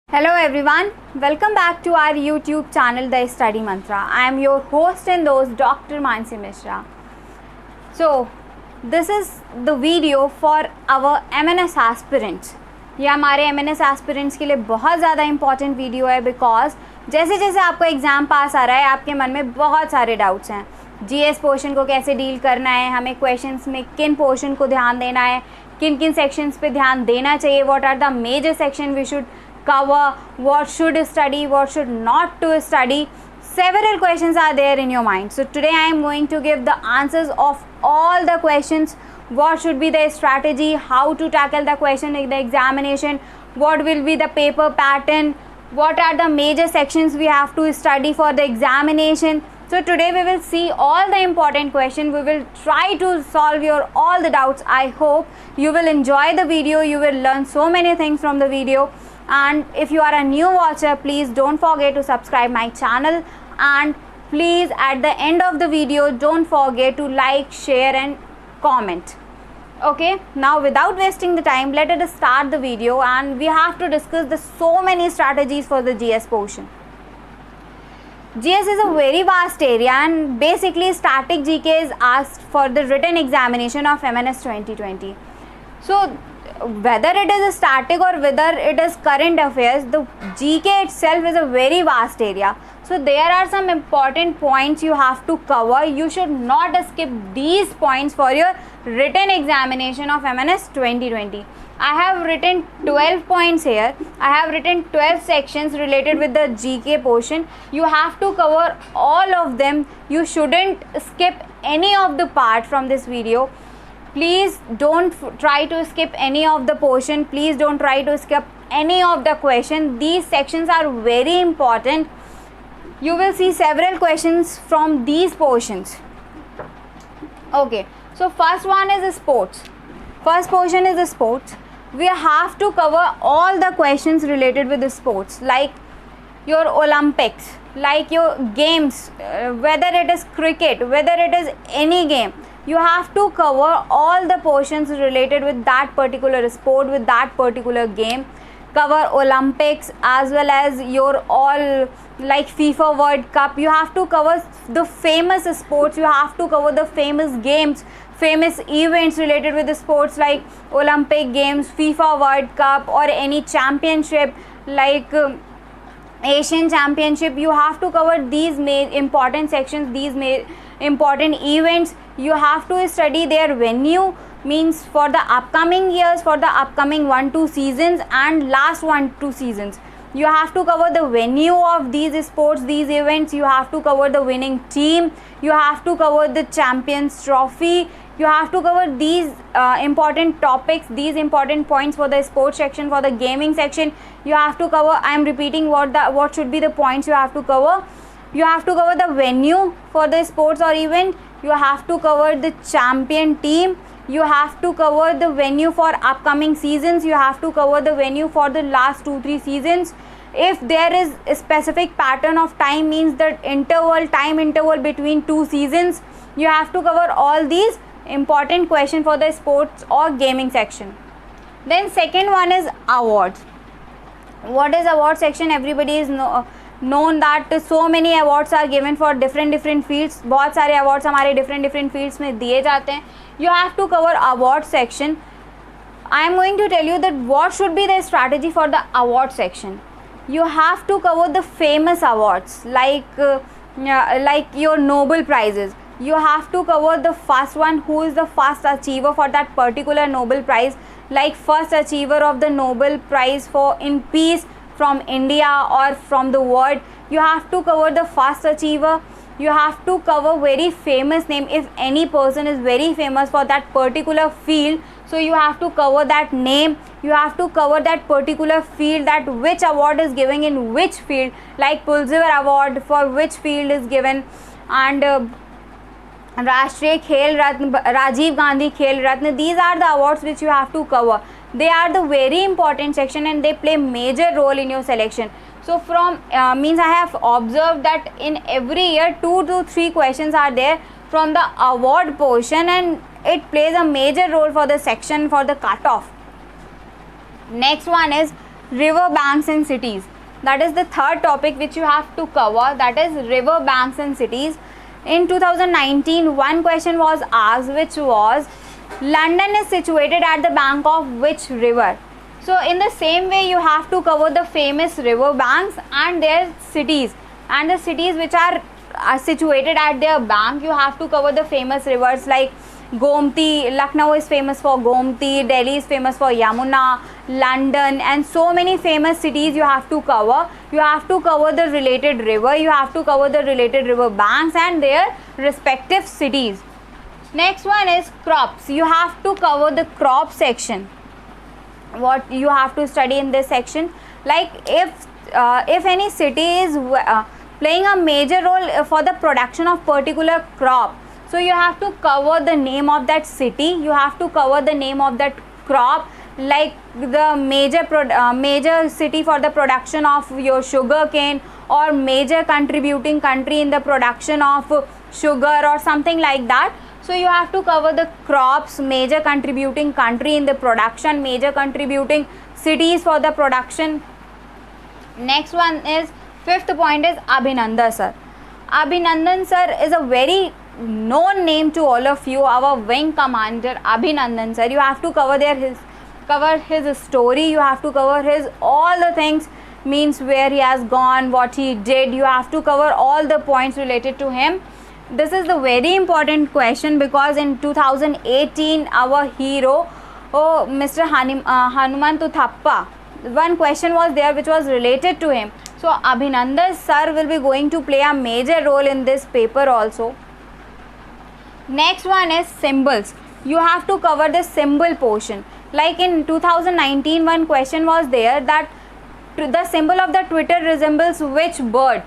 Hello everyone, welcome back to our YouTube channel The Study Mantra. I am your host and host Dr. Mansi Mishra. So this is the video for our MNS aspirants. ये हमारे MNS aspirants के लिए बहुत ज़्यादा important video है because जैसे जैसे आपका एग्ज़ाम पास आ रहा है आपके मन में बहुत सारे डाउट्स हैं. GS पोर्शन को कैसे डील करना है, हमें क्वेश्चंस में किन पोर्शन को ध्यान देना है, किन किन सेक्शंस पे ध्यान देना चाहिए, what are the major section we should cover, what should study, what should not to study. Several questions are there in your mind. So today I am going to give the answers of all the questions. What should be the strategy, how to tackle the question in the examination, what will be the paper pattern, what are the major sections we have to study for the examination. So today we will see all the important questions. We will try to solve your all the doubts. I hope you will enjoy the video. You will learn so many things from the video. And if you are a new watcher, please don't forget to subscribe my channel, and please at the end of the video don't forget to like, share and comment. Okay, now without wasting the time, let us start the video, and we have to discuss the so many strategies for the GS portion. GS is a very vast area, and basically static GK is asked for the written examination of MNS 2020. So whether it is a static or whether it is current affairs, the GK itself is a very vast area. So there are some important points you have to cover. You should not skip these points for your written examination of MNS 2020. I have written 12 points here. I have written 12 sections related with the GK portion. You have to cover all of them. You shouldn't skip any of the part from this video. Please don't try to skip any of the portion. Please don't try to skip any of the question. These sections are very important. You will see several questions from these portions. Okay, so first one is sports. First portion is the sports. We have to cover all the questions related with the sports, like your Olympics, like your games, whether it is cricket, whether it is any game. You have to cover all the portions related with that particular sport, with that particular game. Cover Olympics as well as your all like FIFA World Cup. You have to cover the famous sports. You have to cover the famous games, famous events related with the sports like Olympic Games, FIFA World Cup or any championship like Asian Championship. You have to cover these important sections, these important events. You have to study their venue, means for the upcoming years, for the upcoming 1-2 seasons and last 1-2 seasons. You have to cover the venue of these sports, these events. You have to cover the winning team. You have to cover the Champions Trophy. You have to cover these important topics, these important points for the sports section, for the gaming section. You have to cover, I am repeating what should be the points you have to cover. You have to cover the venue for the sports or event. You have to cover the champion team. You have to cover the venue for upcoming seasons. You have to cover the venue for the last 2-3 seasons. If there is a specific pattern of time, means the time interval between 2 seasons, you have to cover all these important questions for the sports or gaming section. Then second one is awards. What is award section? Everybody is known that so many awards are given for different fields. बहुत सारे awards हमारे different fields में दिए जाते हैं. You have to cover award section. I am going to tell you that what should be the strategy for the award section. You have to cover the famous awards like your Nobel prizes. You have to cover the first one, who is the first achiever for that particular Nobel prize, like first achiever of the Nobel prize in peace from India or from the world. You have to cover the first achiever. you have to cover very famous name. If any person is very famous for that particular field, so you have to cover that name, you have to cover that particular field, that which award is given in which field, like Pulitzer Award for which field is given, and Rashtriya Khel Ratna, Rajiv Gandhi Khel Ratna. These are the awards which you have to cover. They are the very important section and they play major role in your selection. So from means I have observed that in every year 2 to 3 questions are there from the award portion, and it plays a major role for the section, for the cutoff. Next one is river banks and cities. That is the third topic which you have to cover, that is river banks and cities. In 2019, one question was asked, which was London is situated at the bank of which river? So in the same way, you have to cover the famous river banks and their cities, and the cities which are situated at their bank. You have to cover the famous rivers like Gomti. Lucknow is famous for Gomti, Delhi is famous for Yamuna, London, and so many famous cities you have to cover. You have to cover the related river, you have to cover the related river banks and their respective cities. Next one is crops. You have to cover the crop section. What you have to study in this section, like if any city is playing a major role for the production of particular crop, so you have to cover the name of that city, you have to cover the name of that crop, like the major city for the production of your sugar cane, or major contributing country in the production of sugar or something like that. So you have to cover the crops, major contributing country in the production, major contributing cities for the production. Next one is, fifth point is Abhinandan sir. Abhinandan sir is a very known name to all of you, our wing commander Abhinandan sir. You have to cover his story, you have to cover his all the things, means where he has gone, what he did. You have to cover all the points related to him. This is the very important question, because in 2018 our hero, Mr. Hanumantu Thappa, one question was there which was related to him. So Abhinandan sir will be going to play a major role in this paper also. Next one is symbols. You have to cover the symbol portion. Like in 2019 one question was there that the symbol of the Twitter resembles which bird.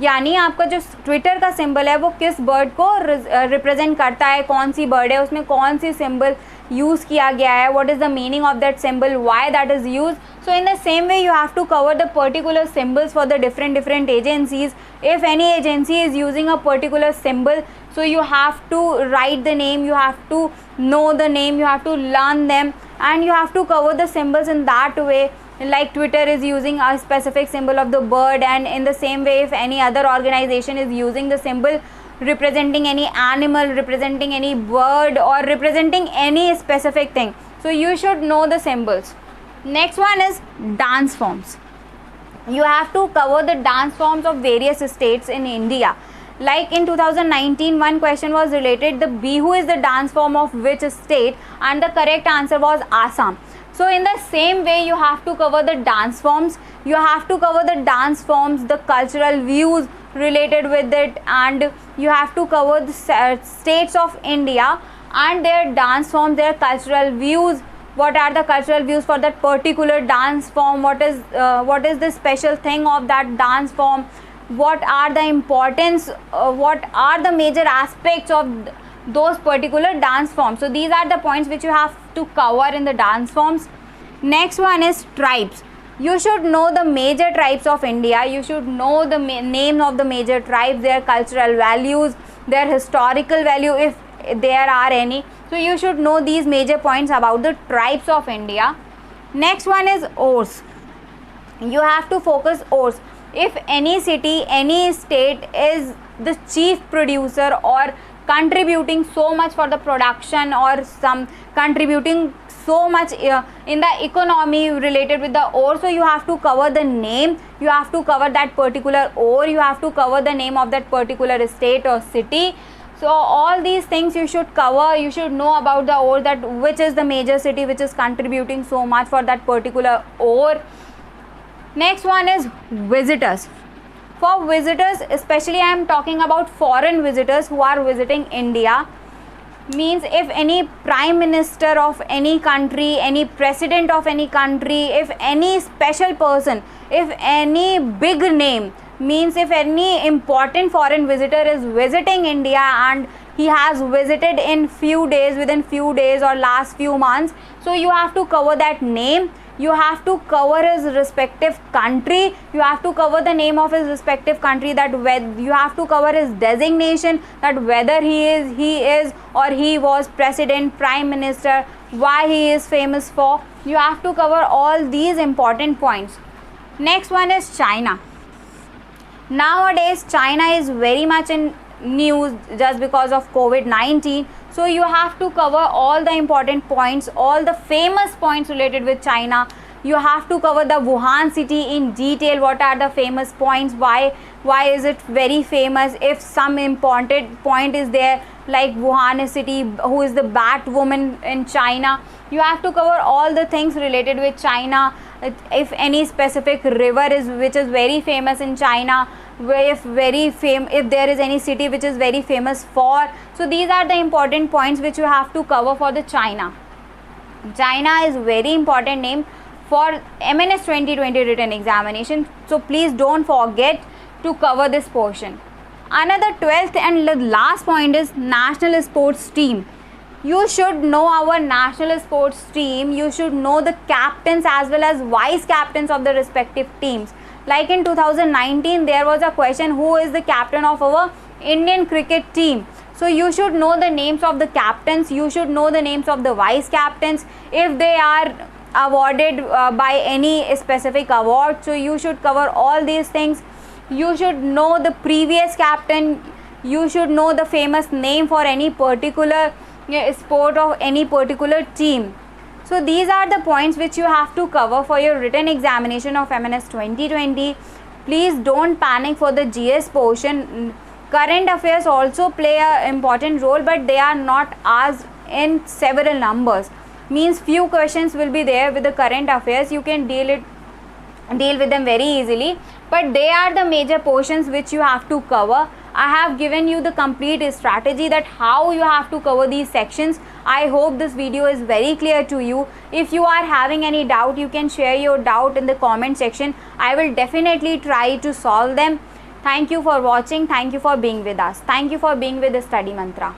यानी आपका जो Twitter का symbol है वो किस bird को represent करता है, कौन सी बर्ड है, उसमें कौन सी सिंबल यूज़ किया गया है, what is the meaning of that symbol, why that is use. So in the same way you have to cover the particular symbols for the different agencies. If any agency is using a particular symbol, so you have to write the name, you have to know the name, you have to learn them, and you have to cover the symbols in that way. Like Twitter is using a specific symbol of the bird, and in the same way if any other organization is using the symbol representing any animal, representing any bird, or representing any specific thing, so you should know the symbols. Next one is dance forms. You have to cover the dance forms of various states in India. Like in 2019 one question was related, the Bihu is the dance form of which state, and the correct answer was Assam. So in the same way you have to cover the dance forms, you have to cover the dance forms, the cultural views related with it, and you have to cover the states of India and their dance forms, their cultural views. What are the cultural views for that particular dance form, what is the special thing of that dance form, what are the importance, what are the major aspects of those particular dance forms. So these are the points which you have to cover in the dance forms. Next one is tribes. You should know the major tribes of India, you should know the name of the major tribes, their cultural values, their historical value if there are any. So you should know these major points about the tribes of India. Next one is ores. You have to focus ores. If any city, any state is the chief producer or contributing so much for the production, or some contributing so much in the economy related with the ore, so you have to cover the name, you have to cover that particular ore, you have to cover the name of that particular state or city. So all these things you should cover, you should know about the ore, that which is the major city which is contributing so much for that particular ore. Next one is visitors. For visitors, especially I am talking about foreign visitors who are visiting India, means if any prime minister of any country, any president of any country, if any special person, if any big name, means if any important foreign visitor is visiting India and he has visited in few days, within few days or last few months, so you have to cover that name, you have to cover his respective country, you have to cover the name of his respective country, that you have to cover his designation, that whether he is or he was president, prime minister, why he is famous for. You have to cover all these important points. Next one is China. Nowadays China is very much in news just because of COVID-19. So you have to cover all the important points, all the famous points related with China. You have to cover the Wuhan city in detail. What are the famous points? Why is it very famous? If some important point is there, like Wuhan city, who is the Bat woman in China. You have to cover all the things related with China. If any specific river is which is very famous in China, if there is any city which is very famous for. So these are the important points which you have to cover for the China. China is very important name for MNS 2020 written examination. So please don't forget to cover this portion. Another 12th and the last point is national sports team. You should know our national sports team. You should know the captains as well as vice captains of the respective teams. Like in 2019, there was a question, who is the captain of our Indian cricket team? So you should know the names of the captains. You should know the names of the vice captains. If they are awarded by any specific award, so you should cover all these things. You should know the previous captain. You should know the famous name for any particular sport of any particular team. So these are the points which you have to cover for your written examination of MNS 2020. Please don't panic for the GS portion. Current affairs also play an important role, but they are not asked in several numbers. Means few questions will be there with the current affairs. You can deal with them very easily, but they are the major portions which you have to cover. I have given you the complete strategy that how you have to cover these sections. I hope this video is very clear to you. If you are having any doubt, you can share your doubt in the comment section. I will definitely try to solve them. Thank you for watching. Thank you for being with us. Thank you for being with the Study Mantra.